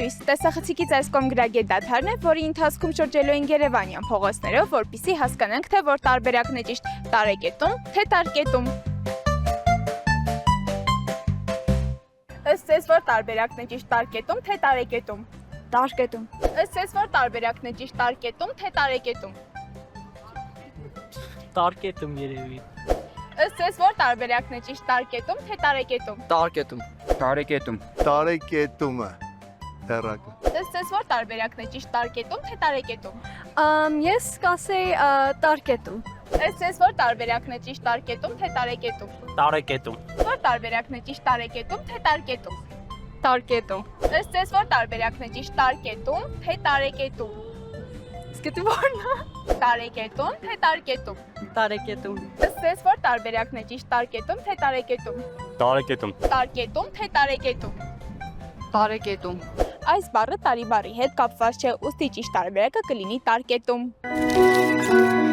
լույս, տեսախցիկից այս կողմ գրագետ դադարն է, որի ընթացքում շրջելու են Երևանյան փողոցներով, որպեսզի հասկանանք, թե որ տարբերակն է ճիշտ՝ տարեկետում, թե տարկետում։ Ըստ ձեզ որ տարբերակն է ճիշտ՝ տարկետում, թե տարեկետում։ Տարկետում։ Ըստ ձեզ որ տարբերակն է ճիշտ՝ տարկետում, թե տարեկետում։ Տարկետում երևի։ Ըստ ձեզ որ տարբերակն է ճիշտ՝ տարկետում, թե տարեկետում։ Տարկետում։ Տարեկետում։ Տարեկետումը։ Հեռակը։ Ըստ ձեզ որ տարբերակն է ճիշտ՝ տարկետում, թե տարեկետում։ Ես կասեի տարկետում։ Ըստ ձեզ որ տարբերակն է ճիշտ՝ տարկետում, թե տարեկետում։ Տարեկետում։ Որ տարբերակն է ճիշտ՝ տարեկետում, թե տարկետում։ Տարկետում։ Ըստ ձեզ որ տարբերակն է ճիշտ՝ տարկետում, թե տարեկետում։ Սկիզբը ո՞րն է։ Տարեկետում, թե տարկետում։ Տարեկետում։ Ըստ ձեզ որ տարբերակն է ճիշտ՝ տարկետում, թե տարեկետում։ Տարեկետում։ Տարկետում, թե տարեկետում։ Տարեկետում։ Այս բառը տարի բառի հետ կապված չէ, ուստի ճիշտ տարբերակը կլինի տարկետում։